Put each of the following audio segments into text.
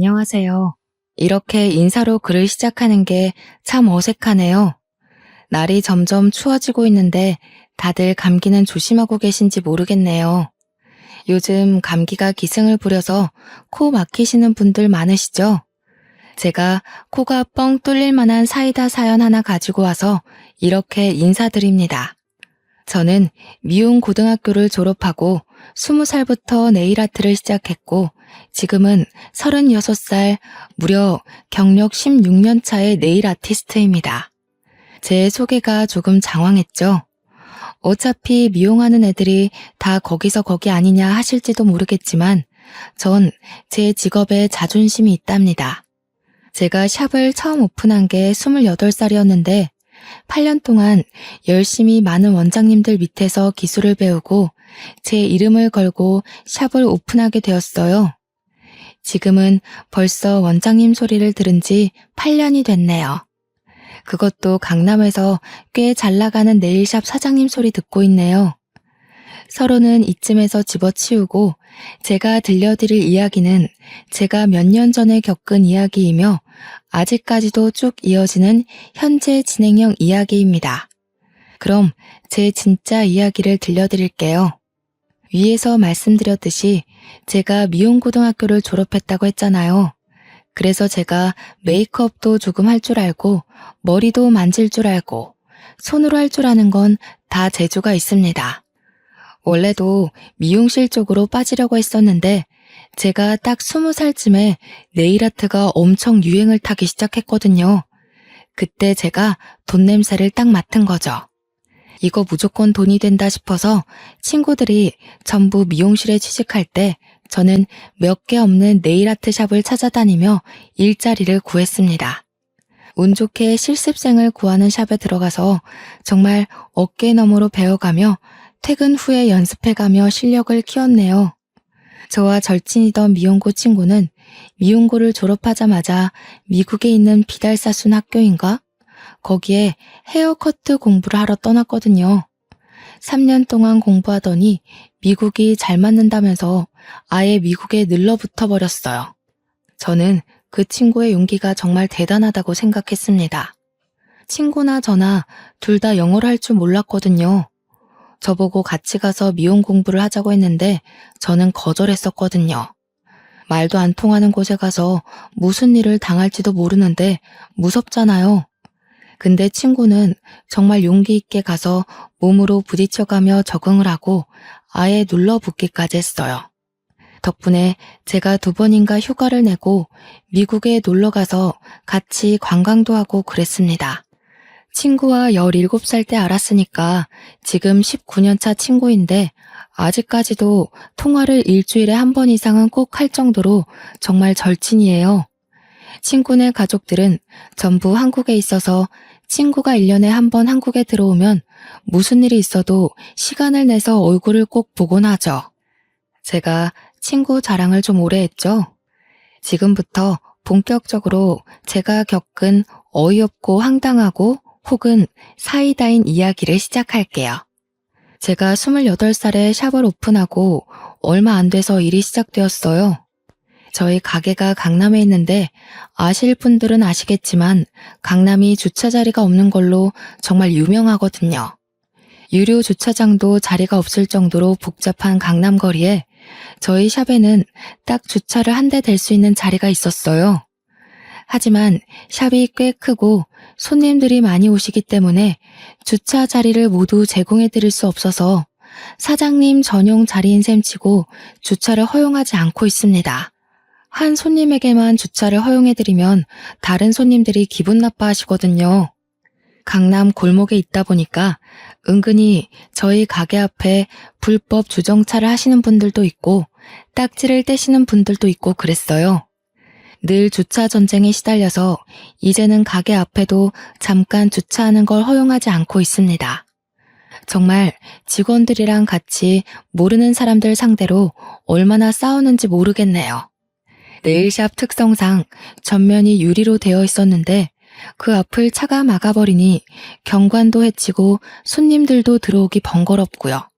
안녕하세요. 이렇게 인사로 글을 시작하는 게 참 어색하네요. 날이 점점 추워지고 있는데 다들 감기는 조심하고 계신지 모르겠네요. 요즘 감기가 기승을 부려서 코 막히시는 분들 많으시죠? 제가 코가 뻥 뚫릴 만한 사이다 사연 하나 가지고 와서 이렇게 인사드립니다. 저는 미용 고등학교를 졸업하고 20살부터 네일 아트를 시작했고 지금은 36살, 무려 경력 16년 차의 네일 아티스트입니다. 제 소개가 조금 장황했죠? 어차피 미용하는 애들이 다 거기서 거기 아니냐 하실지도 모르겠지만 전 제 직업에 자존심이 있답니다. 제가 샵을 처음 오픈한 게 28살이었는데 8년 동안 열심히 많은 원장님들 밑에서 기술을 배우고 제 이름을 걸고 샵을 오픈하게 되었어요. 지금은 벌써 원장님 소리를 들은 지 8년이 됐네요. 그것도 강남에서 꽤 잘 나가는 네일샵 사장님 소리 듣고 있네요. 서로는 이쯤에서 집어치우고 제가 들려드릴 이야기는 제가 몇 년 전에 겪은 이야기이며 아직까지도 쭉 이어지는 현재 진행형 이야기입니다. 그럼 제 진짜 이야기를 들려드릴게요. 위에서 말씀드렸듯이 제가 미용고등학교를 졸업했다고 했잖아요. 그래서 제가 메이크업도 조금 할 줄 알고 머리도 만질 줄 알고 손으로 할 줄 아는 건 다 재주가 있습니다. 원래도 미용실 쪽으로 빠지려고 했었는데 제가 딱 20살쯤에 네일아트가 엄청 유행을 타기 시작했거든요. 그때 제가 돈 냄새를 딱 맡은 거죠. 이거 무조건 돈이 된다 싶어서 친구들이 전부 미용실에 취직할 때 저는 몇 개 없는 네일아트 샵을 찾아다니며 일자리를 구했습니다. 운 좋게 실습생을 구하는 샵에 들어가서 정말 어깨너머로 배워가며 퇴근 후에 연습해가며 실력을 키웠네요. 저와 절친이던 미용고 친구는 미용고를 졸업하자마자 미국에 있는 비달사순 학교인가? 거기에 헤어커트 공부를 하러 떠났거든요. 3년 동안 공부하더니 미국이 잘 맞는다면서 아예 미국에 늘러붙어 버렸어요. 저는 그 친구의 용기가 정말 대단하다고 생각했습니다. 친구나 저나 둘 다 영어를 할 줄 몰랐거든요. 저보고 같이 가서 미용 공부를 하자고 했는데 저는 거절했었거든요. 말도 안 통하는 곳에 가서 무슨 일을 당할지도 모르는데 무섭잖아요. 근데 친구는 정말 용기 있게 가서 몸으로 부딪혀가며 적응을 하고 아예 눌러붙기까지 했어요. 덕분에 제가 2번인가 휴가를 내고 미국에 놀러가서 같이 관광도 하고 그랬습니다. 친구와 17살 때 알았으니까 지금 19년 차 친구인데 아직까지도 통화를 일주일에 1번 이상은 꼭 할 정도로 정말 절친이에요. 친구네 가족들은 전부 한국에 있어서 친구가 1년에 1번 한국에 들어오면 무슨 일이 있어도 시간을 내서 얼굴을 꼭 보곤 하죠. 제가 친구 자랑을 좀 오래 했죠. 지금부터 본격적으로 제가 겪은 어이없고 황당하고 혹은 사이다인 이야기를 시작할게요. 제가 28살에 샵을 오픈하고 얼마 안 돼서 일이 시작되었어요. 저희 가게가 강남에 있는데 아실 분들은 아시겠지만 강남이 주차 자리가 없는 걸로 정말 유명하거든요. 유료 주차장도 자리가 없을 정도로 복잡한 강남 거리에 저희 샵에는 딱 주차를 한 대 댈 수 있는 자리가 있었어요. 하지만 샵이 꽤 크고 손님들이 많이 오시기 때문에 주차 자리를 모두 제공해 드릴 수 없어서 사장님 전용 자리인 셈 치고 주차를 허용하지 않고 있습니다. 한 손님에게만 주차를 허용해드리면 다른 손님들이 기분 나빠하시거든요. 강남 골목에 있다 보니까 은근히 저희 가게 앞에 불법 주정차를 하시는 분들도 있고 딱지를 떼시는 분들도 있고 그랬어요. 늘 주차 전쟁에 시달려서 이제는 가게 앞에도 잠깐 주차하는 걸 허용하지 않고 있습니다. 정말 직원들이랑 같이 모르는 사람들 상대로 얼마나 싸우는지 모르겠네요. 네일샵 특성상 전면이 유리로 되어 있었는데 그 앞을 차가 막아버리니 경관도 해치고 손님들도 들어오기 번거롭고요.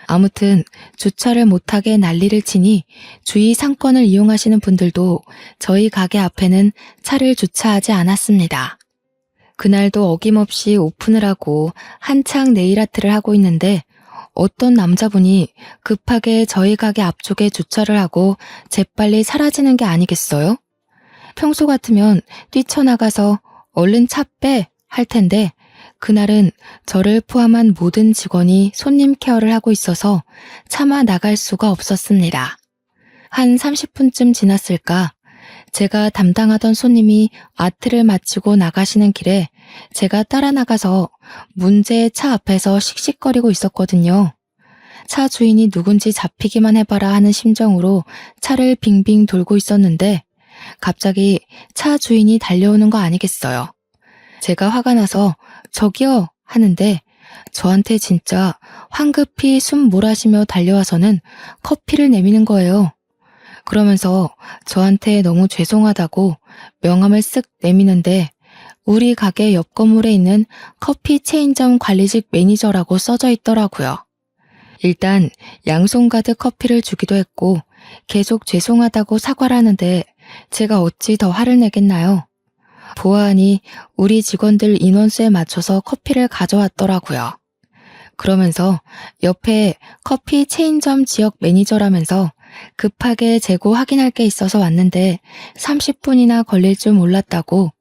아무튼 주차를 못하게 난리를 치니 주위 상권을 이용하시는 분들도 저희 가게 앞에는 차를 주차하지 않았습니다. 그날도 어김없이 오픈을 하고 한창 네일아트를 하고 있는데 어떤 남자분이 급하게 저희 가게 앞쪽에 주차를 하고 재빨리 사라지는 게 아니겠어요? 평소 같으면 뛰쳐나가서 얼른 차 빼! 할 텐데 그날은 저를 포함한 모든 직원이 손님 케어를 하고 있어서 차마 나갈 수가 없었습니다. 한 30분쯤 지났을까? 제가 담당하던 손님이 아트를 마치고 나가시는 길에 제가 따라 나가서 문제의 차 앞에서 씩씩거리고 있었거든요. 차 주인이 누군지 잡히기만 해봐라 하는 심정으로 차를 빙빙 돌고 있었는데 갑자기 차 주인이 달려오는 거 아니겠어요. 제가 화가 나서 저기요 하는데 저한테 진짜 황급히 숨 몰아쉬며 달려와서는 커피를 내미는 거예요. 그러면서 저한테 너무 죄송하다고 명함을 쓱 내미는데 우리 가게 옆 건물에 있는 커피 체인점 관리직 매니저라고 써져 있더라고요. 일단 양손 가득 커피를 주기도 했고 계속 죄송하다고 사과를 하는데 제가 어찌 더 화를 내겠나요? 보아하니 우리 직원들 인원수에 맞춰서 커피를 가져왔더라고요. 그러면서 옆에 커피 체인점 지역 매니저라면서 급하게 재고 확인할 게 있어서 왔는데 30분이나 걸릴 줄 몰랐다고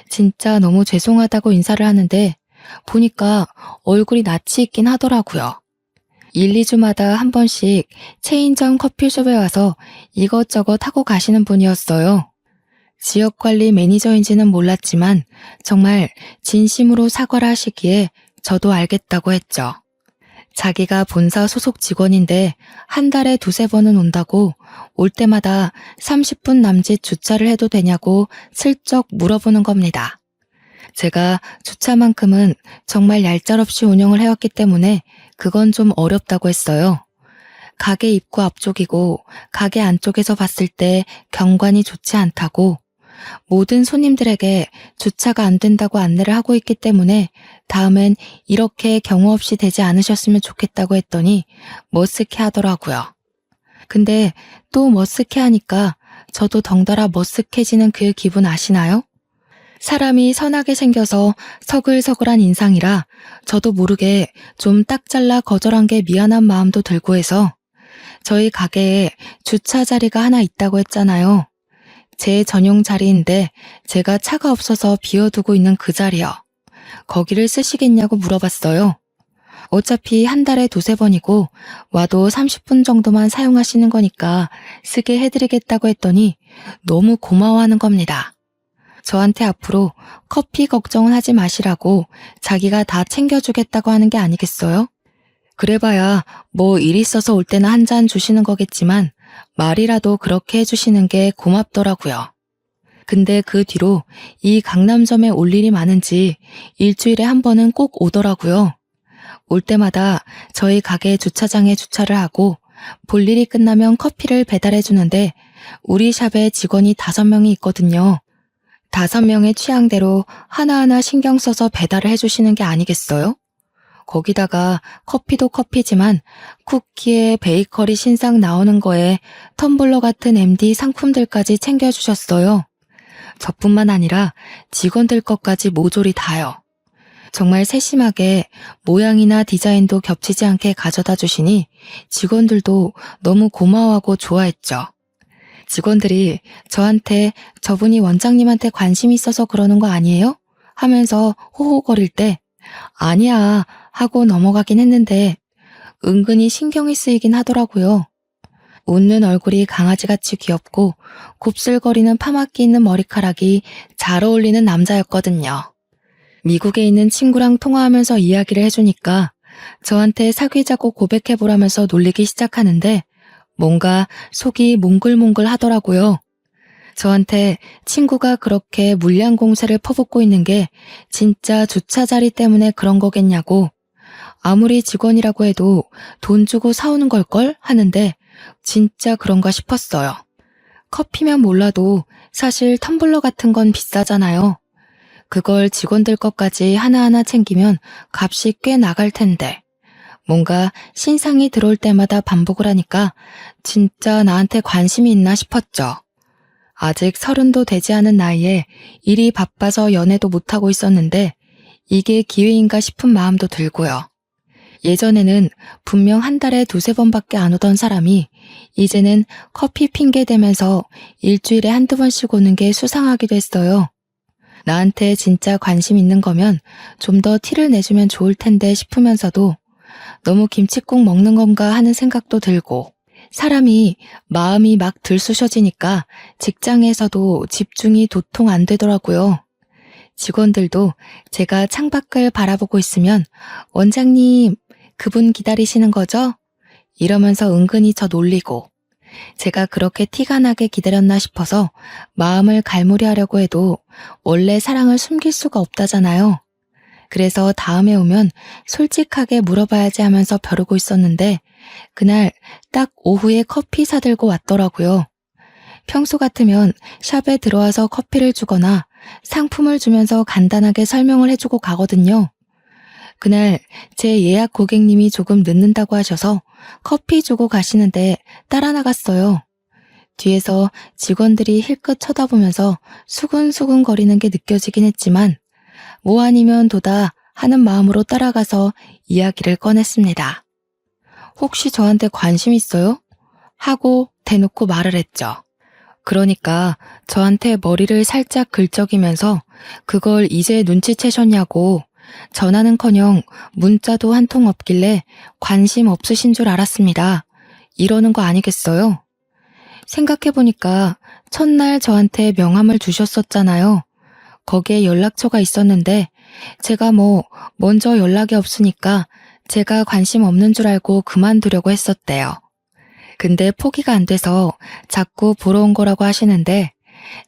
진짜 너무 죄송하다고 인사를 하는데 보니까 얼굴이 낯이 있긴 하더라고요. 1, 2주마다 한 번씩 체인점 커피숍에 와서 이것저것 하고 가시는 분이었어요. 지역관리 매니저인지는 몰랐지만 정말 진심으로 사과를 하시기에 저도 알겠다고 했죠. 자기가 본사 소속 직원인데 한 달에 두세 번은 온다고 올 때마다 30분 남짓 주차를 해도 되냐고 슬쩍 물어보는 겁니다. 제가 주차만큼은 정말 얄짤없이 운영을 해왔기 때문에 그건 좀 어렵다고 했어요. 가게 입구 앞쪽이고 가게 안쪽에서 봤을 때 경관이 좋지 않다고 모든 손님들에게 주차가 안 된다고 안내를 하고 있기 때문에 다음엔 이렇게 경우 없이 되지 않으셨으면 좋겠다고 했더니 머쓱해 하더라고요. 근데 또 머쓱해 하니까 저도 덩달아 머쓱해지는 그 기분 아시나요? 사람이 선하게 생겨서 서글서글한 인상이라 저도 모르게 좀 딱 잘라 거절한 게 미안한 마음도 들고 해서 저희 가게에 주차 자리가 하나 있다고 했잖아요. 제 전용 자리인데 제가 차가 없어서 비워두고 있는 그 자리요. 거기를 쓰시겠냐고 물어봤어요. 어차피 한 달에 두세 번이고 와도 30분 정도만 사용하시는 거니까 쓰게 해드리겠다고 했더니 너무 고마워하는 겁니다. 저한테 앞으로 커피 걱정은 하지 마시라고 자기가 다 챙겨주겠다고 하는 게 아니겠어요? 그래봐야 뭐 일 있어서 올 때나 한 잔 주시는 거겠지만 말이라도 그렇게 해주시는 게 고맙더라고요. 근데 그 뒤로 이 강남점에 올 일이 많은지 일주일에 한 번은 꼭 오더라고요. 올 때마다 저희 가게 주차장에 주차를 하고 볼 일이 끝나면 커피를 배달해 주는데 우리 샵에 직원이 5명이 있거든요. 5명의 취향대로 하나하나 신경 써서 배달을 해주시는 게 아니겠어요? 거기다가 커피도 커피지만 쿠키에 베이커리 신상 나오는 거에 텀블러 같은 MD 상품들까지 챙겨주셨어요. 저뿐만 아니라 직원들 것까지 모조리 다요. 정말 세심하게 모양이나 디자인도 겹치지 않게 가져다 주시니 직원들도 너무 고마워하고 좋아했죠. 직원들이 저한테 저분이 원장님한테 관심이 있어서 그러는 거 아니에요? 하면서 호호거릴 때 아니야 하고 넘어가긴 했는데 은근히 신경이 쓰이긴 하더라고요. 웃는 얼굴이 강아지같이 귀엽고 곱슬거리는 파마끼 있는 머리카락이 잘 어울리는 남자였거든요. 미국에 있는 친구랑 통화하면서 이야기를 해주니까 저한테 사귀자고 고백해보라면서 놀리기 시작하는데 뭔가 속이 몽글몽글 하더라고요. 저한테 친구가 그렇게 물량 공세를 퍼붓고 있는 게 진짜 주차 자리 때문에 그런 거겠냐고 아무리 직원이라고 해도 돈 주고 사오는 걸걸 하는데 진짜 그런가 싶었어요. 커피면 몰라도 사실 텀블러 같은 건 비싸잖아요. 그걸 직원들 것까지 하나하나 챙기면 값이 꽤 나갈 텐데 뭔가 신상이 들어올 때마다 반복을 하니까 진짜 나한테 관심이 있나 싶었죠. 아직 30도 되지 않은 나이에 일이 바빠서 연애도 못하고 있었는데 이게 기회인가 싶은 마음도 들고요. 예전에는 분명 한 달에 2~3번밖에 안 오던 사람이 이제는 커피 핑계 대면서 일주일에 1~2번씩 오는 게 수상하기도 했어요. 나한테 진짜 관심 있는 거면 좀 더 티를 내주면 좋을 텐데 싶으면서도 너무 김칫국 먹는 건가 하는 생각도 들고, 사람이 마음이 막 들쑤셔지니까 직장에서도 집중이 도통 안 되더라고요. 직원들도 제가 창밖을 바라보고 있으면 원장님, 그분 기다리시는 거죠? 이러면서 은근히 저 놀리고, 제가 그렇게 티가 나게 기다렸나 싶어서 마음을 갈무리하려고 해도 원래 사랑을 숨길 수가 없다잖아요. 그래서 다음에 오면 솔직하게 물어봐야지 하면서 벼르고 있었는데 그날 딱 오후에 커피 사들고 왔더라고요. 평소 같으면 샵에 들어와서 커피를 주거나 상품을 주면서 간단하게 설명을 해주고 가거든요. 그날 제 예약 고객님이 조금 늦는다고 하셔서 커피 주고 가시는데 따라 나갔어요. 뒤에서 직원들이 힐끗 쳐다보면서 수근수근 거리는 게 느껴지긴 했지만 뭐 아니면 도다 하는 마음으로 따라가서 이야기를 꺼냈습니다. 혹시 저한테 관심 있어요? 하고 대놓고 말을 했죠. 그러니까 저한테 머리를 살짝 긁적이면서 그걸 이제 눈치채셨냐고, 전화는커녕 문자도 한 통 없길래 관심 없으신 줄 알았습니다. 이러는 거 아니겠어요? 생각해보니까 첫날 저한테 명함을 주셨었잖아요. 거기에 연락처가 있었는데 제가 먼저 연락이 없으니까 제가 관심 없는 줄 알고 그만두려고 했었대요. 근데 포기가 안 돼서 자꾸 보러 온 거라고 하시는데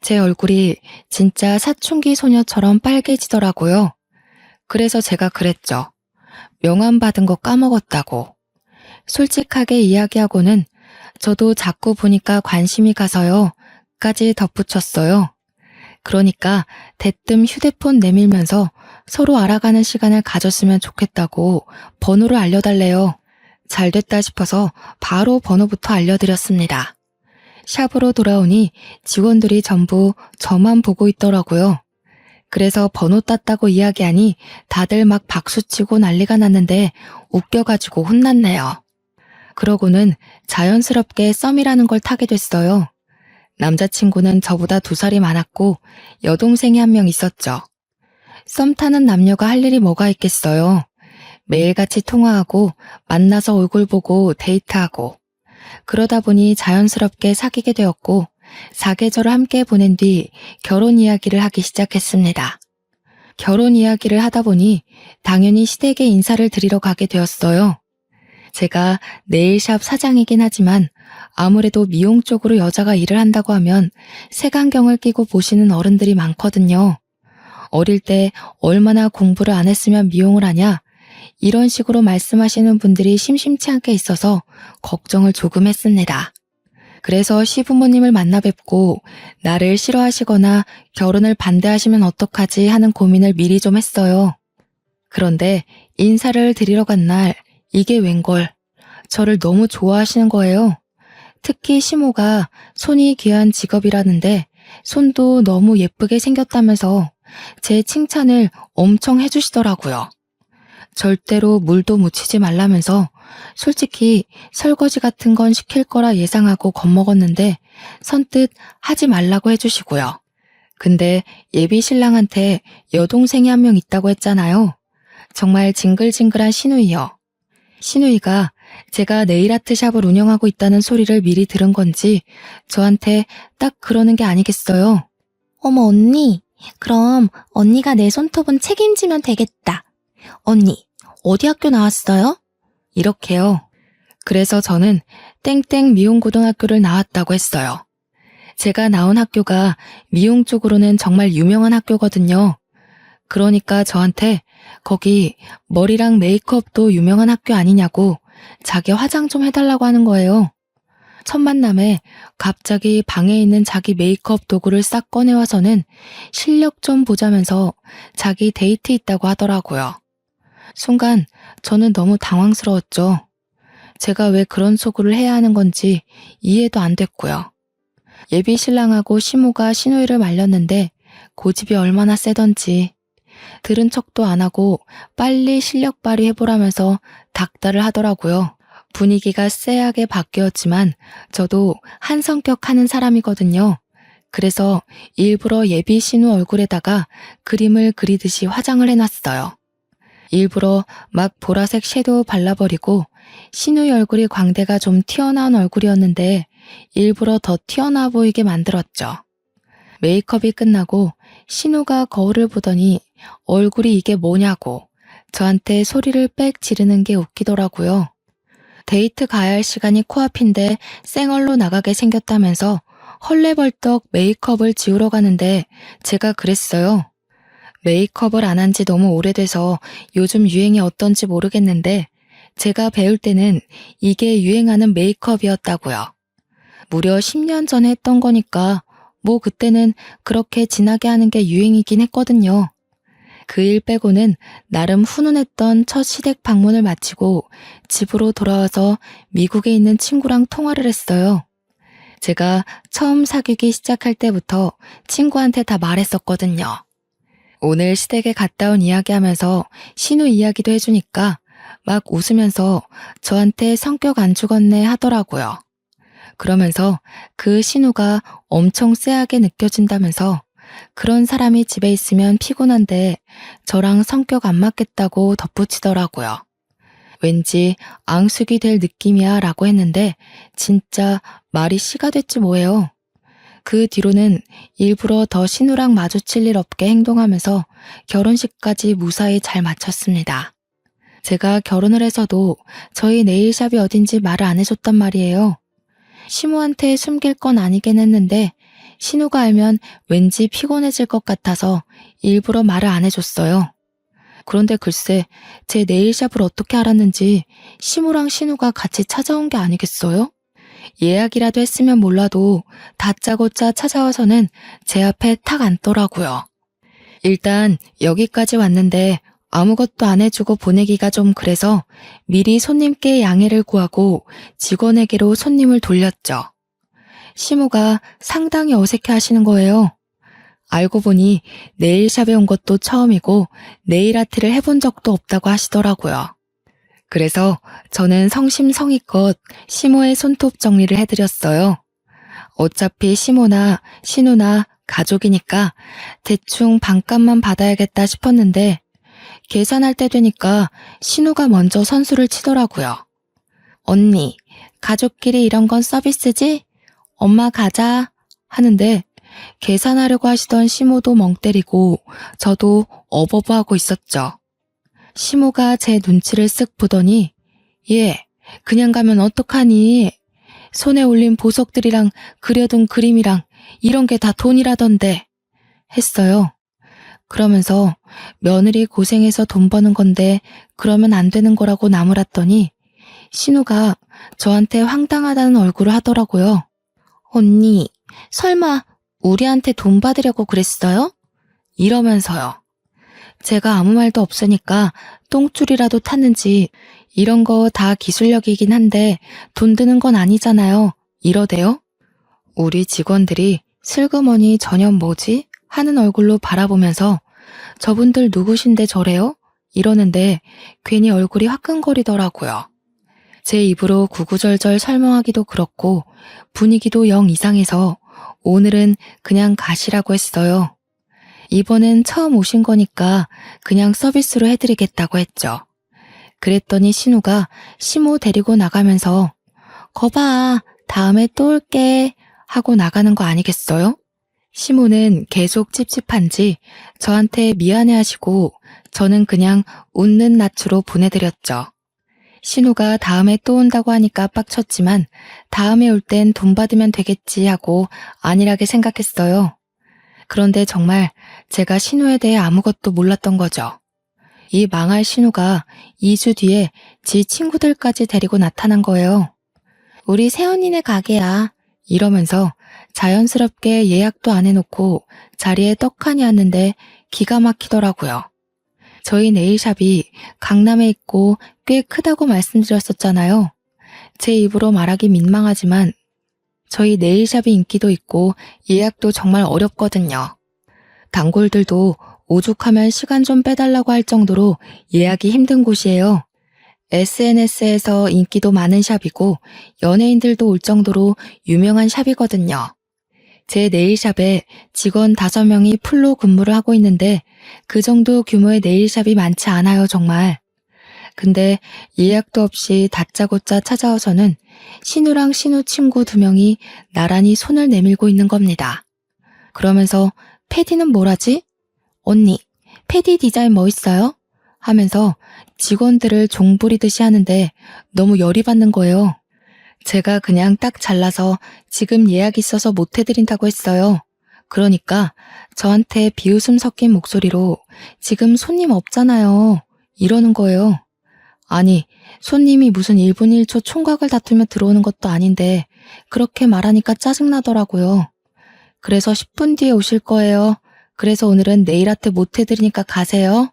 제 얼굴이 진짜 사춘기 소녀처럼 빨개지더라고요. 그래서 제가 그랬죠. 명함 받은 거 까먹었다고. 솔직하게 이야기하고는 저도 자꾸 보니까 관심이 가서요 까지 덧붙였어요. 그러니까 대뜸 휴대폰 내밀면서 서로 알아가는 시간을 가졌으면 좋겠다고 번호를 알려달래요. 잘 됐다 싶어서 바로 번호부터 알려드렸습니다. 샵으로 돌아오니 직원들이 전부 저만 보고 있더라고요. 그래서 번호 땄다고 이야기하니 다들 막 박수치고 난리가 났는데 웃겨가지고 혼났네요. 그러고는 자연스럽게 썸이라는 걸 타게 됐어요. 남자친구는 저보다 2살이 많았고 여동생이 1명 있었죠. 썸 타는 남녀가 할 일이 뭐가 있겠어요. 매일같이 통화하고 만나서 얼굴 보고 데이트하고, 그러다 보니 자연스럽게 사귀게 되었고 4계절을 함께 보낸 뒤 결혼 이야기를 하기 시작했습니다. 결혼 이야기를 하다 보니 당연히 시댁에 인사를 드리러 가게 되었어요. 제가 네일샵 사장이긴 하지만 아무래도 미용 쪽으로 여자가 일을 한다고 하면 색안경을 끼고 보시는 어른들이 많거든요. 어릴 때 얼마나 공부를 안 했으면 미용을 하냐, 이런 식으로 말씀하시는 분들이 심심치 않게 있어서 걱정을 조금 했습니다. 그래서 시부모님을 만나 뵙고 나를 싫어하시거나 결혼을 반대하시면 어떡하지 하는 고민을 미리 좀 했어요. 그런데 인사를 드리러 간 날 이게 웬걸, 저를 너무 좋아하시는 거예요. 특히 시모가 손이 귀한 직업이라는데 손도 너무 예쁘게 생겼다면서 제 칭찬을 엄청 해주시더라고요. 절대로 물도 묻히지 말라면서 솔직히 설거지 같은 건 시킬 거라 예상하고 겁먹었는데 선뜻 하지 말라고 해주시고요. 근데 예비 신랑한테 여동생이 1명 있다고 했잖아요. 정말 징글징글한 시누이요. 시누이가 제가 네일아트 샵을 운영하고 있다는 소리를 미리 들은 건지 저한테 딱 그러는 게 아니겠어요. 어머, 언니. 그럼 언니가 내 손톱은 책임지면 되겠다. 언니, 어디 학교 나왔어요? 이렇게요. 그래서 저는 땡땡 미용고등학교를 나왔다고 했어요. 제가 나온 학교가 미용 쪽으로는 정말 유명한 학교거든요. 그러니까 저한테 거기 머리랑 메이크업도 유명한 학교 아니냐고 자기 화장 좀 해달라고 하는 거예요. 첫 만남에 갑자기 방에 있는 자기 메이크업 도구를 싹 꺼내와서는 실력 좀 보자면서 자기 데이트 있다고 하더라고요. 순간 저는 너무 당황스러웠죠. 제가 왜 그런 소구를 해야 하는 건지 이해도 안 됐고요. 예비 신랑하고 시모가 신우이를 말렸는데 고집이 얼마나 세던지 들은 척도 안 하고 빨리 실력 발휘해보라면서 닥달을 하더라고요. 분위기가 쎄하게 바뀌었지만 저도 한 성격 하는 사람이거든요. 그래서 일부러 예비 신우 얼굴에다가 그림을 그리듯이 화장을 해놨어요. 일부러 막 보라색 섀도우 발라버리고 신우의 얼굴이 광대가 좀 튀어나온 얼굴이었는데 일부러 더 튀어나와 보이게 만들었죠. 메이크업이 끝나고 신우가 거울을 보더니 얼굴이 이게 뭐냐고 저한테 소리를 빽 지르는 게 웃기더라고요. 데이트 가야 할 시간이 코앞인데 쌩얼로 나가게 생겼다면서 헐레벌떡 메이크업을 지우러 가는데 제가 그랬어요. 메이크업을 안 한 지 너무 오래돼서 요즘 유행이 어떤지 모르겠는데 제가 배울 때는 이게 유행하는 메이크업이었다고요. 무려 10년 전에 했던 거니까 뭐 그때는 그렇게 진하게 하는 게 유행이긴 했거든요. 그 일 빼고는 나름 훈훈했던 첫 시댁 방문을 마치고 집으로 돌아와서 미국에 있는 친구랑 통화를 했어요. 제가 처음 사귀기 시작할 때부터 친구한테 다 말했었거든요. 오늘 시댁에 갔다 온 이야기하면서 신우 이야기도 해주니까 막 웃으면서 저한테 성격 안 죽었네 하더라고요. 그러면서 그 신우가 엄청 쎄하게 느껴진다면서 그런 사람이 집에 있으면 피곤한데 저랑 성격 안 맞겠다고 덧붙이더라고요. 왠지 앙숙이 될 느낌이야 라고 했는데 진짜 말이 씨가 됐지 뭐예요. 그 뒤로는 일부러 더 신우랑 마주칠 일 없게 행동하면서 결혼식까지 무사히 잘 마쳤습니다. 제가 결혼을 해서도 저희 네일샵이 어딘지 말을 안 해줬단 말이에요. 시모한테 숨길 건 아니긴 했는데 신우가 알면 왠지 피곤해질 것 같아서 일부러 말을 안 해줬어요. 그런데 글쎄 제 네일샵을 어떻게 알았는지 시모랑 신우가 같이 찾아온 게 아니겠어요? 예약이라도 했으면 몰라도 다짜고짜 찾아와서는 제 앞에 탁 앉더라고요. 일단 여기까지 왔는데 아무것도 안 해주고 보내기가 좀 그래서 미리 손님께 양해를 구하고 직원에게로 손님을 돌렸죠. 시모가 상당히 어색해 하시는 거예요. 알고 보니 네일샵에 온 것도 처음이고 네일 아트를 해본 적도 없다고 하시더라고요. 그래서 저는 성심성의껏 시모의 손톱 정리를 해드렸어요. 어차피 시모나 신우나 가족이니까 대충 반값만 받아야겠다 싶었는데 계산할 때 되니까 신우가 먼저 선수를 치더라고요. 언니, 가족끼리 이런 건 서비스지? 엄마 가자 하는데 계산하려고 하시던 시모도 멍 때리고 저도 어버버하고 있었죠. 시모가 제 눈치를 쓱 보더니 얘 그냥 가면 어떡하니? 손에 올린 보석들이랑 그려둔 그림이랑 이런 게 다 돈이라던데 했어요. 그러면서 며느리 고생해서 돈 버는 건데 그러면 안 되는 거라고 나무랐더니 신우가 저한테 황당하다는 얼굴을 하더라고요. 언니, 설마 우리한테 돈 받으려고 그랬어요? 이러면서요. 제가 아무 말도 없으니까 똥줄이라도 탔는지 이런 거 다 기술력이긴 한데 돈 드는 건 아니잖아요. 이러대요. 우리 직원들이 슬그머니 저년 뭐지? 하는 얼굴로 바라보면서 저분들 누구신데 저래요? 이러는데 괜히 얼굴이 화끈거리더라고요. 제 입으로 구구절절 설명하기도 그렇고 분위기도 영 이상해서 오늘은 그냥 가시라고 했어요. 이번엔 처음 오신 거니까 그냥 서비스로 해드리겠다고 했죠. 그랬더니 신우가 시모 데리고 나가면서 거봐, 다음에 또 올게 하고 나가는 거 아니겠어요? 시모는 계속 찝찝한지 저한테 미안해하시고 저는 그냥 웃는 낯으로 보내드렸죠. 신우가 다음에 또 온다고 하니까 빡쳤지만 다음에 올 땐 돈 받으면 되겠지 하고 안일하게 생각했어요. 그런데 정말 제가 신우에 대해 아무것도 몰랐던 거죠. 이 망할 신우가 2주 뒤에 지 친구들까지 데리고 나타난 거예요. 우리 새언니네 가게야. 이러면서 자연스럽게 예약도 안 해놓고 자리에 떡하니 앉는데 기가 막히더라고요. 저희 네일샵이 강남에 있고 꽤 크다고 말씀드렸었잖아요. 제 입으로 말하기 민망하지만 저희 네일샵이 인기도 있고 예약도 정말 어렵거든요. 단골들도 오죽하면 시간 좀 빼달라고 할 정도로 예약이 힘든 곳이에요. SNS에서 인기도 많은 샵이고 연예인들도 올 정도로 유명한 샵이거든요. 제 네일샵에 직원 5명이 풀로 근무를 하고 있는데 그 정도 규모의 네일샵이 많지 않아요, 정말. 근데 예약도 없이 다짜고짜 찾아와서는 신우랑 신우 친구 2명이 나란히 손을 내밀고 있는 겁니다. 그러면서 패디는 뭘 하지? 언니, 패디 디자인 뭐 있어요? 하면서 직원들을 종부리듯이 하는데 너무 열이 받는 거예요. 제가 그냥 딱 잘라서 지금 예약 있어서 못 해드린다고 했어요. 그러니까 저한테 비웃음 섞인 목소리로 지금 손님 없잖아요. 이러는 거예요. 아니, 손님이 무슨 1분 1초 총각을 다투며 들어오는 것도 아닌데 그렇게 말하니까 짜증나더라고요. 그래서 10분 뒤에 오실 거예요. 그래서 오늘은 네일 아트 못 해드리니까 가세요.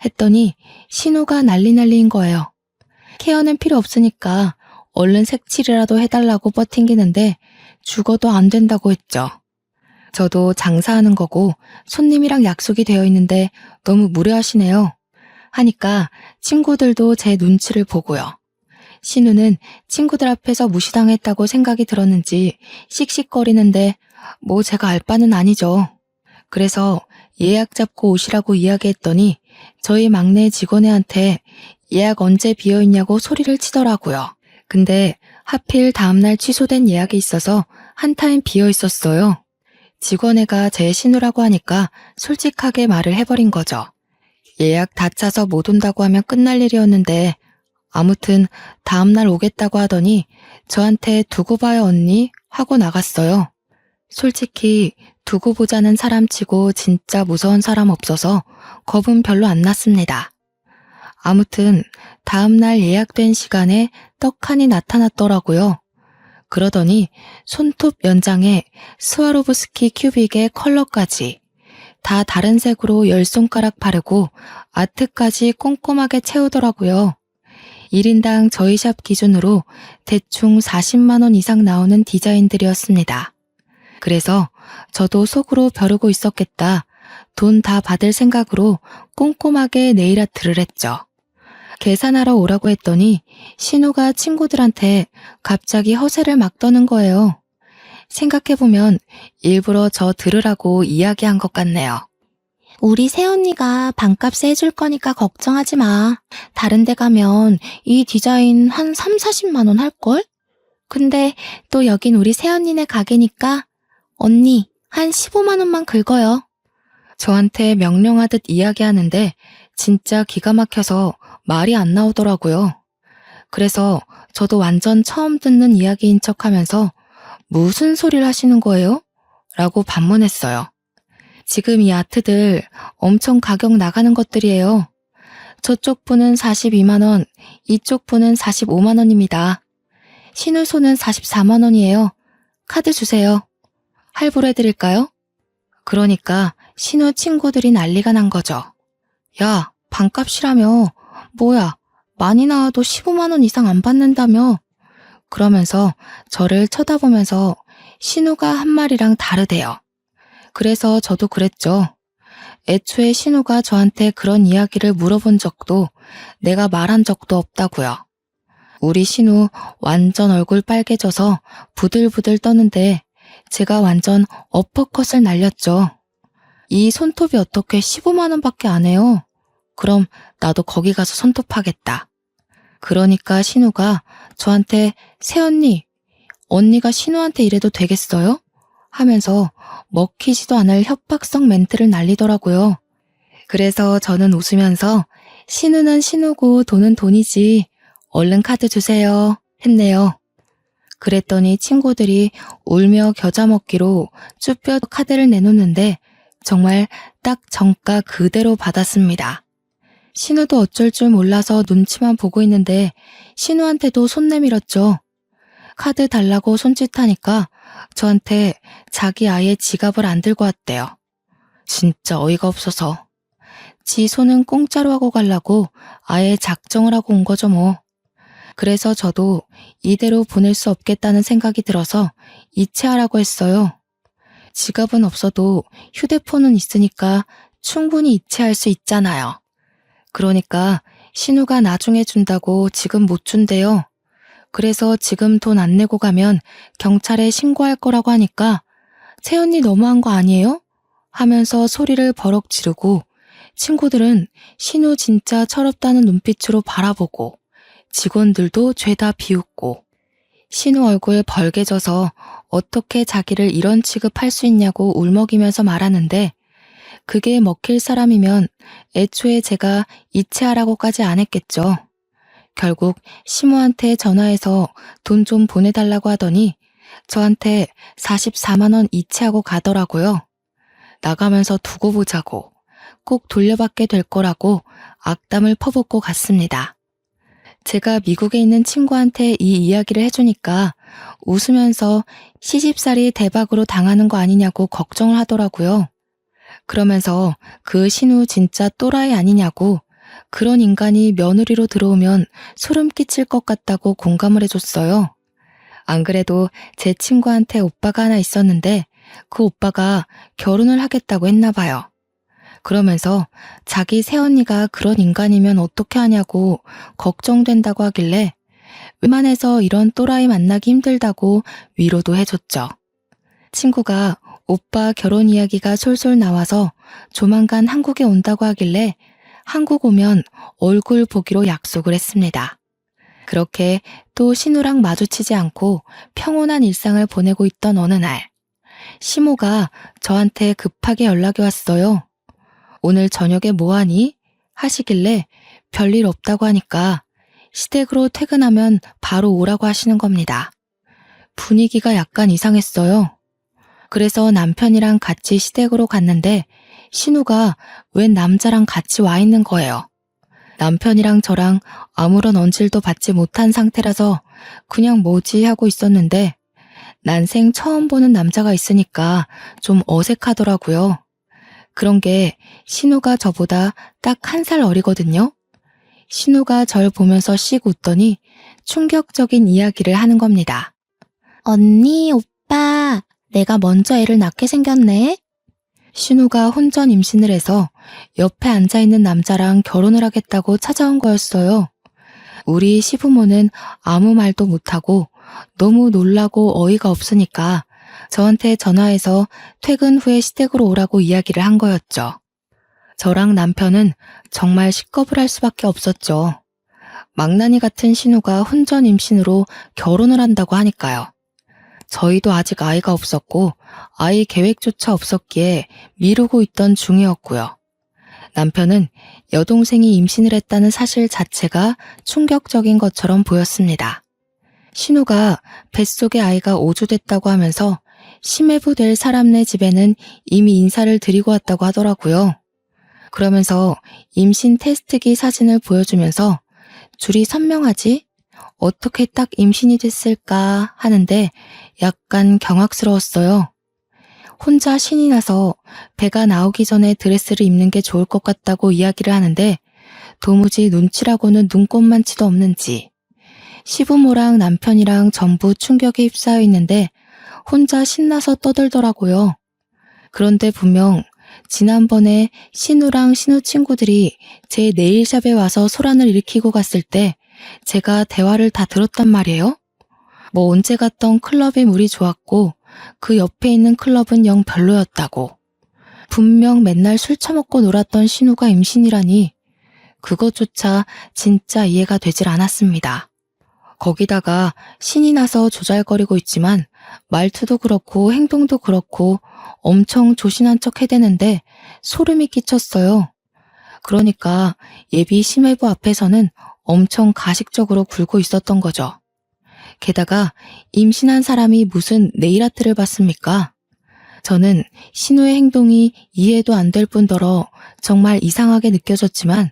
했더니 신우가 난리인 거예요. 케어는 필요 없으니까 얼른 색칠이라도 해달라고 버팅기는데 죽어도 안 된다고 했죠. 저도 장사하는 거고 손님이랑 약속이 되어 있는데 너무 무례하시네요. 하니까 친구들도 제 눈치를 보고요. 신우는 친구들 앞에서 무시당했다고 생각이 들었는지 씩씩거리는데 뭐 제가 알 바는 아니죠. 그래서 예약 잡고 오시라고 이야기했더니 저희 막내 직원애한테 예약 언제 비어있냐고 소리를 치더라고요. 근데 하필 다음날 취소된 예약이 있어서 한 타임 비어 있었어요. 직원애가 제 신우라고 하니까 솔직하게 말을 해버린 거죠. 예약 다 차서 못 온다고 하면 끝날 일이었는데 아무튼 다음날 오겠다고 하더니 저한테 두고 봐요 언니 하고 나갔어요. 솔직히 두고 보자는 사람치고 진짜 무서운 사람 없어서 겁은 별로 안 났습니다. 아무튼 다음날 예약된 시간에 떡하니 나타났더라고요. 그러더니 손톱 연장에 스와로브스키 큐빅의 컬러까지 다 다른 색으로 10손가락 바르고 아트까지 꼼꼼하게 채우더라고요. 1인당 저희 샵 기준으로 대충 40만 원 이상 나오는 디자인들이었습니다. 그래서 저도 속으로 벼르고 있었겠다. 돈 다 받을 생각으로 꼼꼼하게 네일 아트를 했죠. 계산하러 오라고 했더니 신우가 친구들한테 갑자기 허세를 막 떠는 거예요. 생각해보면 일부러 저 들으라고 이야기한 것 같네요. 우리 새언니가 반값에 해줄 거니까 걱정하지 마. 다른 데 가면 이 디자인 한 3, 40만 원 할걸? 근데 또 여긴 우리 새언니네 가게니까 언니 한 15만 원만 긁어요. 저한테 명령하듯 이야기하는데 진짜 기가 막혀서 말이 안 나오더라고요. 그래서 저도 완전 처음 듣는 이야기인 척하면서 무슨 소리를 하시는 거예요? 라고 반문했어요. 지금 이 아트들 엄청 가격 나가는 것들이에요. 저쪽 분은 42만 원, 이쪽 분은 45만 원입니다. 신우 손은 44만 원이에요. 카드 주세요. 할부로 해드릴까요? 그러니까 신우 친구들이 난리가 난 거죠. 야, 반값이라며. 뭐야, 많이 나와도 15만 원 이상 안 받는다며. 그러면서 저를 쳐다보면서 신우가 한 말이랑 다르대요. 그래서 저도 그랬죠. 애초에 신우가 저한테 그런 이야기를 물어본 적도 내가 말한 적도 없다고요. 우리 신우 완전 얼굴 빨개져서 부들부들 떠는데 제가 완전 어퍼컷을 날렸죠. 이 손톱이 어떻게 15만 원밖에 안 해요? 그럼 나도 거기 가서 손톱하겠다. 그러니까 신우가 저한테 새언니, 언니가 신우한테 이래도 되겠어요? 하면서 먹히지도 않을 협박성 멘트를 날리더라고요. 그래서 저는 웃으면서 신우는 신우고 돈은 돈이지. 얼른 카드 주세요. 했네요. 그랬더니 친구들이 울며 겨자 먹기로 쭈뼛 카드를 내놓는데 정말 딱 정가 그대로 받았습니다. 신우도 어쩔 줄 몰라서 눈치만 보고 있는데 신우한테도 손 내밀었죠. 카드 달라고 손짓하니까 저한테 자기 아예 지갑을 안 들고 왔대요. 진짜 어이가 없어서. 지 손은 공짜로 하고 가려고 아예 작정을 하고 온 거죠 뭐. 그래서 저도 이대로 보낼 수 없겠다는 생각이 들어서 이체하라고 했어요. 지갑은 없어도 휴대폰은 있으니까 충분히 이체할 수 있잖아요. 그러니까 신우가 나중에 준다고 지금 못 준대요. 그래서 지금 돈 안 내고 가면 경찰에 신고할 거라고 하니까 새언니 너무한 거 아니에요? 하면서 소리를 버럭 지르고 친구들은 신우 진짜 철없다는 눈빛으로 바라보고 직원들도 죄다 비웃고 신우 얼굴 벌개져서 어떻게 자기를 이런 취급할 수 있냐고 울먹이면서 말하는데 그게 먹힐 사람이면 애초에 제가 이체하라고까지 안 했겠죠. 결국 시모한테 전화해서 돈 좀 보내달라고 하더니 저한테 44만 원 이체하고 가더라고요. 나가면서 두고 보자고 꼭 돌려받게 될 거라고 악담을 퍼붓고 갔습니다. 제가 미국에 있는 친구한테 이 이야기를 해주니까 웃으면서 시집살이 대박으로 당하는 거 아니냐고 걱정을 하더라고요. 그러면서 그 신우 진짜 또라이 아니냐고 그런 인간이 며느리로 들어오면 소름 끼칠 것 같다고 공감을 해줬어요. 안 그래도 제 친구한테 오빠가 하나 있었는데 그 오빠가 결혼을 하겠다고 했나 봐요. 그러면서 자기 새언니가 그런 인간이면 어떻게 하냐고 걱정된다고 하길래 웬만해서 이런 또라이 만나기 힘들다고 위로도 해줬죠. 친구가 오빠 결혼 이야기가 솔솔 나와서 조만간 한국에 온다고 하길래 한국 오면 얼굴 보기로 약속을 했습니다. 그렇게 또 신우랑 마주치지 않고 평온한 일상을 보내고 있던 어느 날, 시모가 저한테 급하게 연락이 왔어요. 오늘 저녁에 뭐하니? 하시길래 별일 없다고 하니까 시댁으로 퇴근하면 바로 오라고 하시는 겁니다. 분위기가 약간 이상했어요. 그래서 남편이랑 같이 시댁으로 갔는데 신우가 웬 남자랑 같이 와 있는 거예요. 남편이랑 저랑 아무런 언질도 받지 못한 상태라서 그냥 뭐지 하고 있었는데 난생 처음 보는 남자가 있으니까 좀 어색하더라고요. 그런 게 신우가 저보다 딱 1살 어리거든요. 신우가 절 보면서 씩 웃더니 충격적인 이야기를 하는 겁니다. 언니, 오빠, 내가 먼저 애를 낳게 생겼네. 신우가 혼전 임신을 해서 옆에 앉아있는 남자랑 결혼을 하겠다고 찾아온 거였어요. 우리 시부모는 아무 말도 못하고 너무 놀라고 어이가 없으니까 저한테 전화해서 퇴근 후에 시댁으로 오라고 이야기를 한 거였죠. 저랑 남편은 정말 식겁을 할 수밖에 없었죠. 망나니 같은 신우가 혼전 임신으로 결혼을 한다고 하니까요. 저희도 아직 아이가 없었고 아이 계획조차 없었기에 미루고 있던 중이었고요. 남편은 여동생이 임신을 했다는 사실 자체가 충격적인 것처럼 보였습니다. 신우가 뱃속에 아이가 5주 됐다고 하면서 심해부 될 사람네 집에는 이미 인사를 드리고 왔다고 하더라고요. 그러면서 임신 테스트기 사진을 보여주면서 줄이 선명하지? 어떻게 딱 임신이 됐을까 하는데 약간 경악스러웠어요. 혼자 신이 나서 배가 나오기 전에 드레스를 입는 게 좋을 것 같다고 이야기를 하는데 도무지 눈치라고는 눈꼽만치도 없는지 시부모랑 남편이랑 전부 충격에 휩싸여 있는데 혼자 신나서 떠들더라고요. 그런데 분명 지난번에 신우랑 신우 친구들이 제 네일샵에 와서 소란을 일으키고 갔을 때 제가 대화를 다 들었단 말이에요. 뭐 언제 갔던 클럽이 물이 좋았고 그 옆에 있는 클럽은 영 별로였다고. 분명 맨날 술 처먹고 놀았던 신우가 임신이라니 그것조차 진짜 이해가 되질 않았습니다. 거기다가 신이 나서 조잘거리고 있지만 말투도 그렇고 행동도 그렇고 엄청 조신한 척 해대는데 소름이 끼쳤어요. 그러니까 예비 심해부 앞에서는 엄청 가식적으로 굴고 있었던 거죠. 게다가 임신한 사람이 무슨 네일아트를 받습니까? 저는 신우의 행동이 이해도 안 될 뿐더러 정말 이상하게 느껴졌지만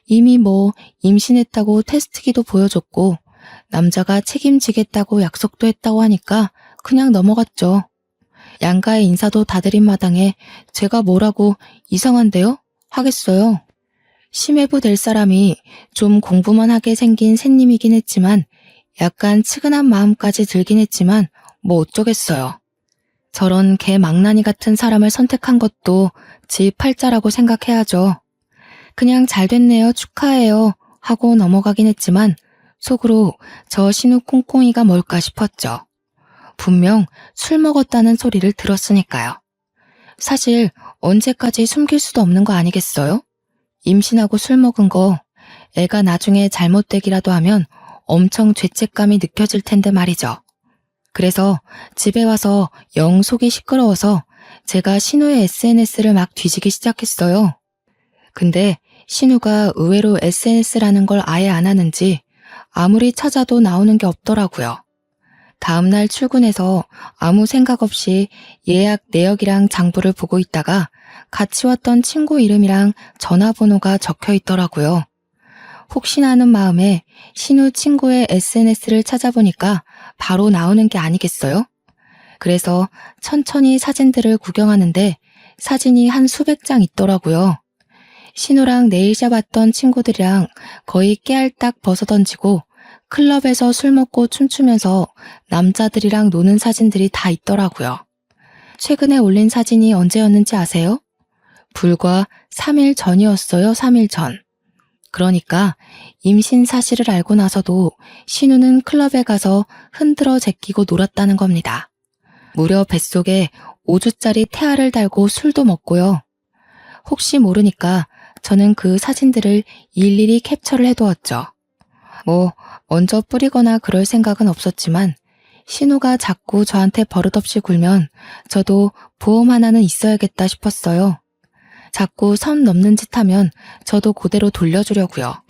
이미 뭐 임신했다고 테스트기도 보여줬고 남자가 책임지겠다고 약속도 했다고 하니까 그냥 넘어갔죠. 양가의 인사도 다 드린 마당에 제가 뭐라고 이상한데요? 하겠어요. 심해부 될 사람이 좀 공부만 하게 생긴 샌님이긴 했지만 약간 측은한 마음까지 들긴 했지만 뭐 어쩌겠어요. 저런 개 망나니 같은 사람을 선택한 것도 지 팔자라고 생각해야죠. 그냥 잘 됐네요, 축하해요 하고 넘어가긴 했지만 속으로 저 신우 꽁꽁이가 뭘까 싶었죠. 분명 술 먹었다는 소리를 들었으니까요. 사실 언제까지 숨길 수도 없는 거 아니겠어요? 임신하고 술 먹은 거 애가 나중에 잘못되기라도 하면 엄청 죄책감이 느껴질 텐데 말이죠. 그래서 집에 와서 영 속이 시끄러워서 제가 신우의 SNS를 막 뒤지기 시작했어요. 근데 신우가 의외로 SNS라는 걸 아예 안 하는지 아무리 찾아도 나오는 게 없더라고요. 다음날 출근해서 아무 생각 없이 예약 내역이랑 장부를 보고 있다가 같이 왔던 친구 이름이랑 전화번호가 적혀 있더라고요. 혹시나 하는 마음에 신우 친구의 SNS를 찾아보니까 바로 나오는 게 아니겠어요? 그래서 천천히 사진들을 구경하는데 사진이 한 수백 장 있더라고요. 신우랑 네일샵 왔던 친구들이랑 거의 깨알딱 벗어던지고 클럽에서 술 먹고 춤추면서 남자들이랑 노는 사진들이 다 있더라고요. 최근에 올린 사진이 언제였는지 아세요? 불과 3일 전이었어요, 3일 전. 그러니까 임신 사실을 알고 나서도 신우는 클럽에 가서 흔들어 제끼고 놀았다는 겁니다. 무려 뱃속에 5주짜리 태아를 달고 술도 먹고요. 혹시 모르니까 저는 그 사진들을 일일이 캡처를 해두었죠. 뭐 먼저 뿌리거나 그럴 생각은 없었지만 신우가 자꾸 저한테 버릇없이 굴면 저도 보험 하나는 있어야겠다 싶었어요. 자꾸 선 넘는 짓 하면 저도 그대로 돌려주려고요.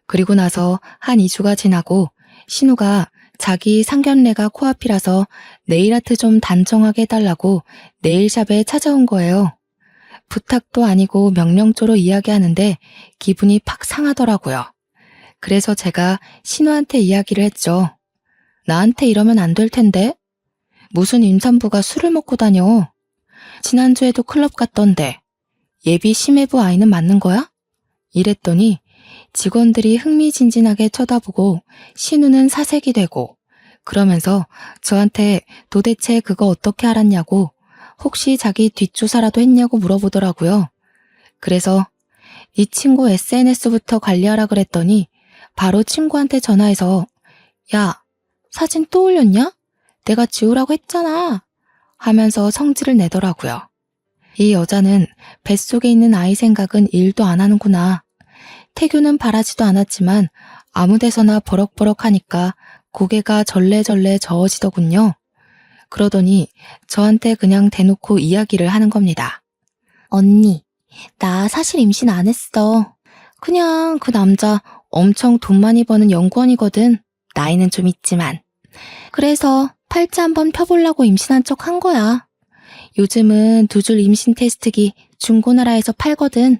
그리고 나서 한 2주가 지나고 신우가 자기 상견례가 코앞이라서 네일아트 좀 단정하게 해달라고 네일샵에 찾아온 거예요. 부탁도 아니고 명령조로 이야기하는데 기분이 팍 상하더라고요. 그래서 제가 신우한테 이야기를 했죠. 나한테 이러면 안 될 텐데? 무슨 임산부가 술을 먹고 다녀? 지난주에도 클럽 갔던데. 예비 심해부 아이는 맞는 거야? 이랬더니 직원들이 흥미진진하게 쳐다보고 신우는 사색이 되고 그러면서 저한테 도대체 그거 어떻게 알았냐고 혹시 자기 뒷조사라도 했냐고 물어보더라고요. 그래서 네 친구 SNS부터 관리하라 그랬더니 바로 친구한테 전화해서 야, 사진 또 올렸냐? 내가 지우라고 했잖아 하면서 성질을 내더라고요. 이 여자는 뱃속에 있는 아이 생각은 일도 안 하는구나. 태교는 바라지도 않았지만 아무 데서나 버럭버럭 하니까 고개가 절레절레 저어지더군요. 그러더니 저한테 그냥 대놓고 이야기를 하는 겁니다. 언니, 나 사실 임신 안 했어. 그냥 그 남자 엄청 돈 많이 버는 연구원이거든. 나이는 좀 있지만. 그래서 팔자 한번 펴보려고 임신한 척 한 거야. 요즘은 2줄 임신 테스트기 중고나라에서 팔거든.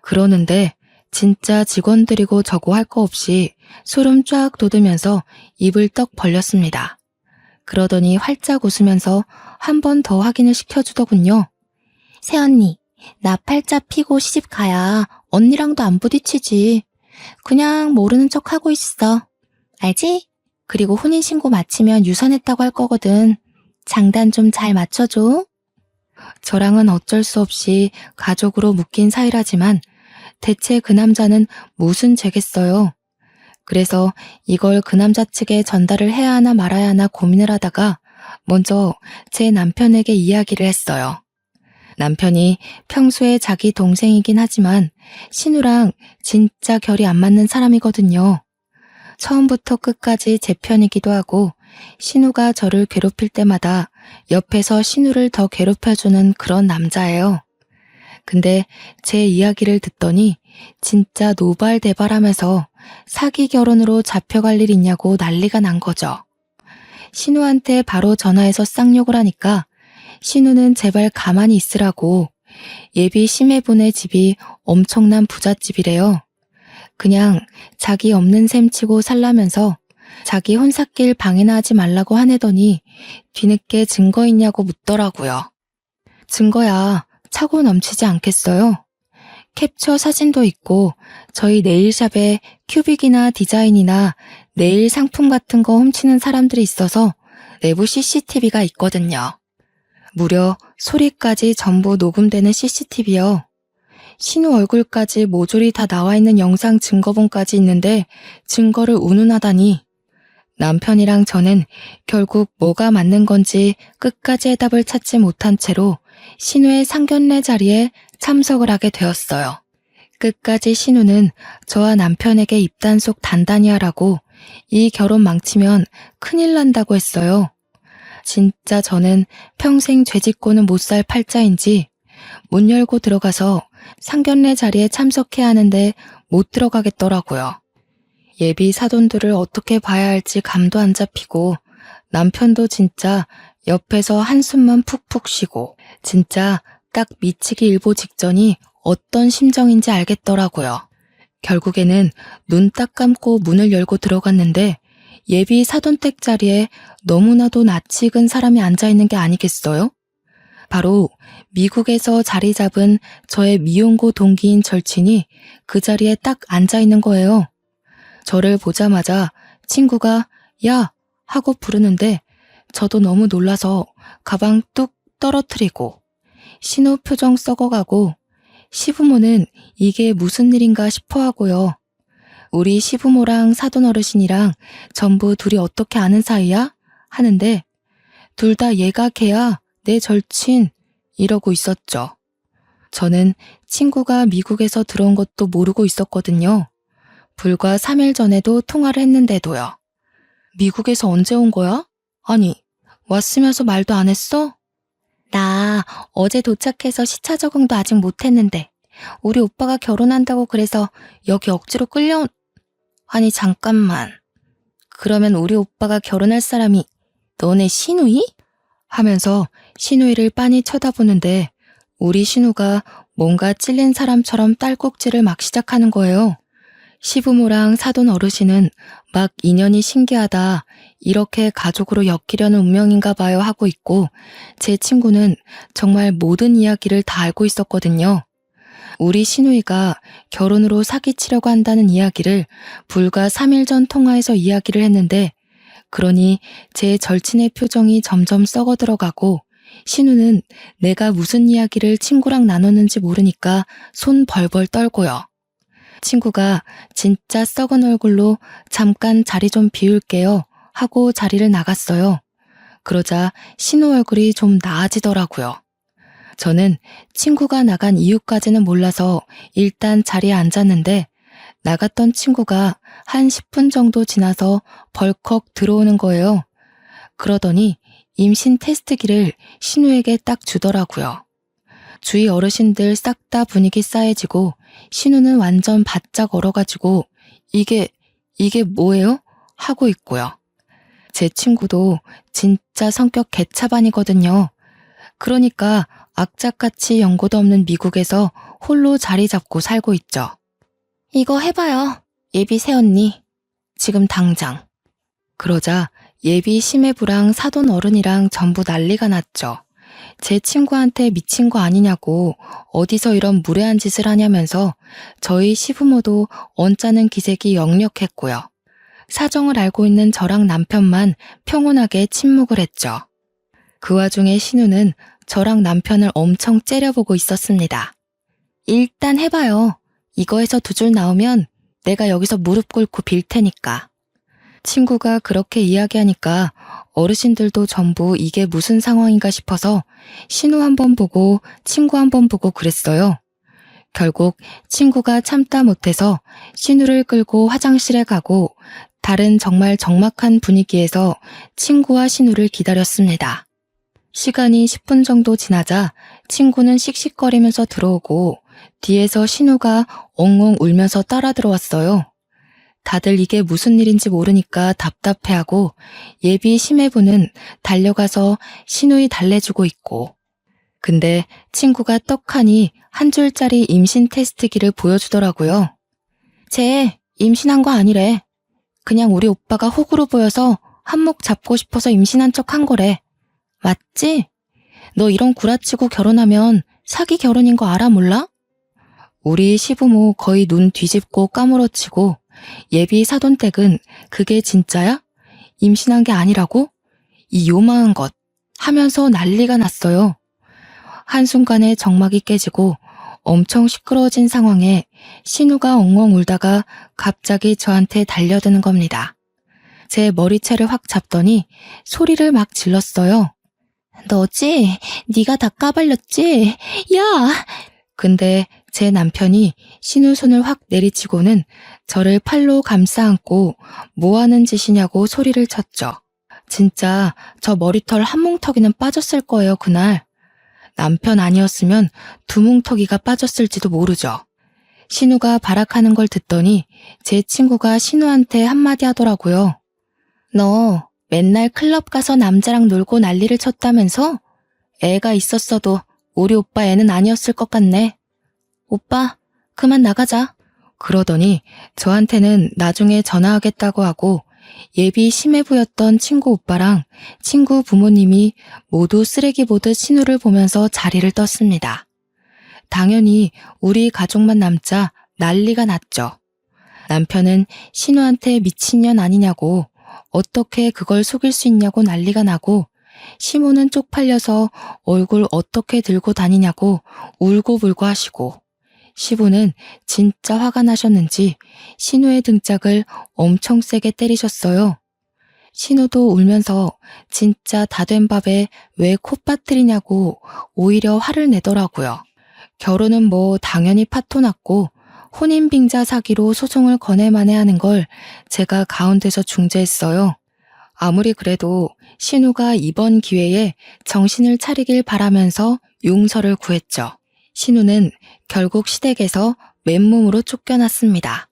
그러는데 진짜 직원들이고 저고 할 거 없이 소름 쫙 돋으면서 입을 떡 벌렸습니다. 그러더니 활짝 웃으면서 한 번 더 확인을 시켜주더군요. 새언니, 나 팔자 피고 시집 가야 언니랑도 안 부딪히지. 그냥 모르는 척 하고 있어. 알지? 그리고 혼인신고 마치면 유산했다고 할 거거든. 장단 좀 잘 맞춰줘. 저랑은 어쩔 수 없이 가족으로 묶인 사이라지만 대체 그 남자는 무슨 죄겠어요. 그래서 이걸 그 남자 측에 전달을 해야 하나 말아야 하나 고민을 하다가 먼저 제 남편에게 이야기를 했어요. 남편이 평소에 자기 동생이긴 하지만 신우랑 진짜 결이 안 맞는 사람이거든요. 처음부터 끝까지 제 편이기도 하고 신우가 저를 괴롭힐 때마다 옆에서 신우를 더 괴롭혀주는 그런 남자예요. 근데 제 이야기를 듣더니 진짜 노발대발하면서 사기 결혼으로 잡혀갈 일 있냐고 난리가 난 거죠. 신우한테 바로 전화해서 쌍욕을 하니까 신우는 제발 가만히 있으라고 예비 심해분의 집이 엄청난 부잣집이래요. 그냥 자기 없는 셈 치고 살라면서 자기 혼삿길 방해나 하지 말라고 화내더니 뒤늦게 증거 있냐고 묻더라고요. 증거야 차고 넘치지 않겠어요? 캡처 사진도 있고 저희 네일샵에 큐빅이나 디자인이나 네일 상품 같은 거 훔치는 사람들이 있어서 내부 CCTV가 있거든요. 무려 소리까지 전부 녹음되는 CCTV요. 신우 얼굴까지 모조리 다 나와 있는 영상 증거본까지 있는데 증거를 운운하다니. 남편이랑 저는 결국 뭐가 맞는 건지 끝까지 해답을 찾지 못한 채로 신우의 상견례 자리에 참석을 하게 되었어요. 끝까지 신우는 저와 남편에게 입단속 단단히 하라고 이 결혼 망치면 큰일 난다고 했어요. 진짜 저는 평생 죄짓고는 못 살 팔자인지 문 열고 들어가서 상견례 자리에 참석해야 하는데 못 들어가겠더라고요. 예비 사돈들을 어떻게 봐야 할지 감도 안 잡히고 남편도 진짜 옆에서 한숨만 푹푹 쉬고 진짜 딱 미치기 일보 직전이 어떤 심정인지 알겠더라고요. 결국에는 눈 딱 감고 문을 열고 들어갔는데 예비 사돈댁 자리에 너무나도 낯이 익은 사람이 앉아있는 게 아니겠어요? 바로 미국에서 자리 잡은 저의 미용고 동기인 절친이 그 자리에 딱 앉아있는 거예요. 저를 보자마자 친구가 야! 하고 부르는데 저도 너무 놀라서 가방 뚝 떨어뜨리고 신우 표정 썩어가고 시부모는 이게 무슨 일인가 싶어 하고요. 우리 시부모랑 사돈 어르신이랑 전부 둘이 어떻게 아는 사이야? 하는데 둘 다 얘가 걔야, 내 절친 이러고 있었죠. 저는 친구가 미국에서 들어온 것도 모르고 있었거든요. 불과 3일 전에도 통화를 했는데도요. 미국에서 언제 온 거야? 아니, 왔으면서 말도 안 했어? 나 어제 도착해서 시차 적응도 아직 못했는데 우리 오빠가 결혼한다고 그래서 여기 억지로 끌려온... 아니 잠깐만. 그러면 우리 오빠가 결혼할 사람이 너네 신우이? 하면서 신우이를 빤히 쳐다보는데 우리 신우가 뭔가 찔린 사람처럼 딸꾹질을 막 시작하는 거예요. 시부모랑 사돈 어르신은 막 인연이 신기하다, 이렇게 가족으로 엮이려는 운명인가 봐요 하고 있고 제 친구는 정말 모든 이야기를 다 알고 있었거든요. 우리 신우이가 결혼으로 사기치려고 한다는 이야기를 불과 3일 전 통화에서 이야기를 했는데 그러니 제 절친의 표정이 점점 썩어 들어가고 신우는 내가 무슨 이야기를 친구랑 나눴는지 모르니까 손 벌벌 떨고요. 친구가 진짜 썩은 얼굴로 잠깐 자리 좀 비울게요 하고 자리를 나갔어요. 그러자 신우 얼굴이 좀 나아지더라고요. 저는 친구가 나간 이유까지는 몰라서 일단 자리에 앉았는데 나갔던 친구가 한 10분 정도 지나서 벌컥 들어오는 거예요. 그러더니 임신 테스트기를 신우에게 딱 주더라고요. 주위 어르신들 싹 다 분위기 싸해지고 신우는 완전 바짝 얼어가지고 이게 뭐예요? 하고 있고요. 제 친구도 진짜 성격 개차반이거든요. 그러니까 악착같이 연고도 없는 미국에서 홀로 자리 잡고 살고 있죠. 이거 해봐요. 예비 새언니. 지금 당장. 그러자 예비 시매부랑 사돈 어른이랑 전부 난리가 났죠. 제 친구한테 미친 거 아니냐고 어디서 이런 무례한 짓을 하냐면서 저희 시부모도 언짢은 기색이 역력했고요. 사정을 알고 있는 저랑 남편만 평온하게 침묵을 했죠. 그 와중에 신우는 저랑 남편을 엄청 째려보고 있었습니다. 일단 해봐요. 이거에서 두 줄 나오면 내가 여기서 무릎 꿇고 빌 테니까. 친구가 그렇게 이야기하니까 어르신들도 전부 이게 무슨 상황인가 싶어서 신우 한 번 보고 친구 한 번 보고 그랬어요. 결국 친구가 참다 못해서 신우를 끌고 화장실에 가고 다른 정말 적막한 분위기에서 친구와 신우를 기다렸습니다. 시간이 10분 정도 지나자 친구는 씩씩거리면서 들어오고 뒤에서 신우가 엉엉 울면서 따라 들어왔어요. 다들 이게 무슨 일인지 모르니까 답답해하고 예비 심해부는 달려가서 신우이 달래주고 있고 근데 친구가 떡하니 한 줄짜리 임신 테스트기를 보여주더라고요. 쟤 임신한 거 아니래. 그냥 우리 오빠가 호구로 보여서 한몫 잡고 싶어서 임신한 척 한 거래. 맞지? 너 이런 구라치고 결혼하면 사기 결혼인 거 알아 몰라? 우리 시부모 거의 눈 뒤집고 까무러치고 예비 사돈댁은 그게 진짜야? 임신한 게 아니라고? 이 요망한 것 하면서 난리가 났어요. 한순간에 정막이 깨지고 엄청 시끄러워진 상황에 신우가 엉엉 울다가 갑자기 저한테 달려드는 겁니다. 제 머리채를 확 잡더니 소리를 막 질렀어요. 너지? 네가 다 까발렸지? 야! 근데 제 남편이 신우 손을 확 내리치고는 저를 팔로 감싸 안고 뭐 하는 짓이냐고 소리를 쳤죠. 진짜 저 머리털 한 뭉텅이는 빠졌을 거예요, 그날. 남편 아니었으면 두 뭉텅이가 빠졌을지도 모르죠. 신우가 발악하는 걸 듣더니 제 친구가 신우한테 한마디 하더라고요. 너 맨날 클럽 가서 남자랑 놀고 난리를 쳤다면서? 애가 있었어도 우리 오빠 애는 아니었을 것 같네. 오빠, 그만 나가자. 그러더니 저한테는 나중에 전화하겠다고 하고 예비 심해부였던 친구 오빠랑 친구 부모님이 모두 쓰레기 보듯 신우를 보면서 자리를 떴습니다. 당연히 우리 가족만 남자 난리가 났죠. 남편은 신우한테 미친년 아니냐고 어떻게 그걸 속일 수 있냐고 난리가 나고 시모는 쪽팔려서 얼굴 어떻게 들고 다니냐고 울고불고 하시고 시부는 진짜 화가 나셨는지 신우의 등짝을 엄청 세게 때리셨어요. 신우도 울면서 진짜 다 된 밥에 왜 콧바뜨리냐고 오히려 화를 내더라고요. 결혼은 뭐 당연히 파토 났고 혼인빙자 사기로 소송을 거낼 만해 하는 걸 제가 가운데서 중재했어요. 아무리 그래도 신우가 이번 기회에 정신을 차리길 바라면서 용서를 구했죠. 신우는 결국 시댁에서 맨몸으로 쫓겨났습니다.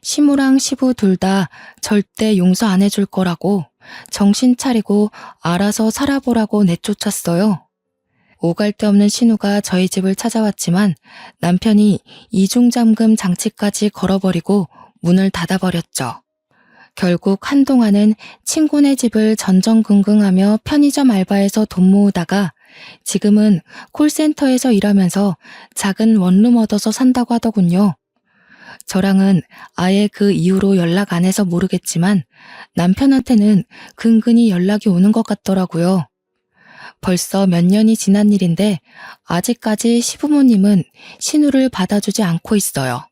시무랑 시부 둘 다 절대 용서 안 해줄 거라고 정신 차리고 알아서 살아보라고 내쫓았어요. 오갈 데 없는 신우가 저희 집을 찾아왔지만 남편이 이중잠금 장치까지 걸어버리고 문을 닫아버렸죠. 결국 한동안은 친구네 집을 전전긍긍하며 편의점 알바에서 돈 모으다가 지금은 콜센터에서 일하면서 작은 원룸 얻어서 산다고 하더군요. 저랑은 아예 그 이후로 연락 안 해서 모르겠지만 남편한테는 근근히 연락이 오는 것 같더라고요. 벌써 몇 년이 지난 일인데 아직까지 시부모님은 신우를 받아주지 않고 있어요.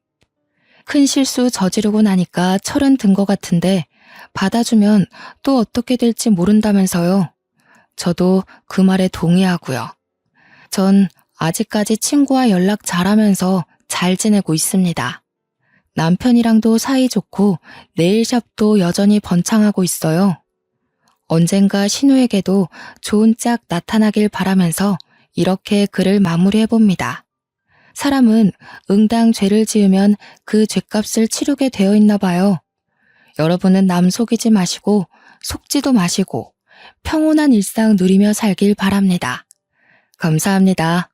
큰 실수 저지르고 나니까 철은 든 것 같은데 받아주면 또 어떻게 될지 모른다면서요. 저도 그 말에 동의하고요. 전 아직까지 친구와 연락 잘하면서 잘 지내고 있습니다. 남편이랑도 사이좋고 네일샵도 여전히 번창하고 있어요. 언젠가 신우에게도 좋은 짝 나타나길 바라면서 이렇게 글을 마무리해봅니다. 사람은 응당 죄를 지으면 그 죄값을 치르게 되어 있나 봐요. 여러분은 남 속이지 마시고 속지도 마시고 평온한 일상 누리며 살길 바랍니다. 감사합니다.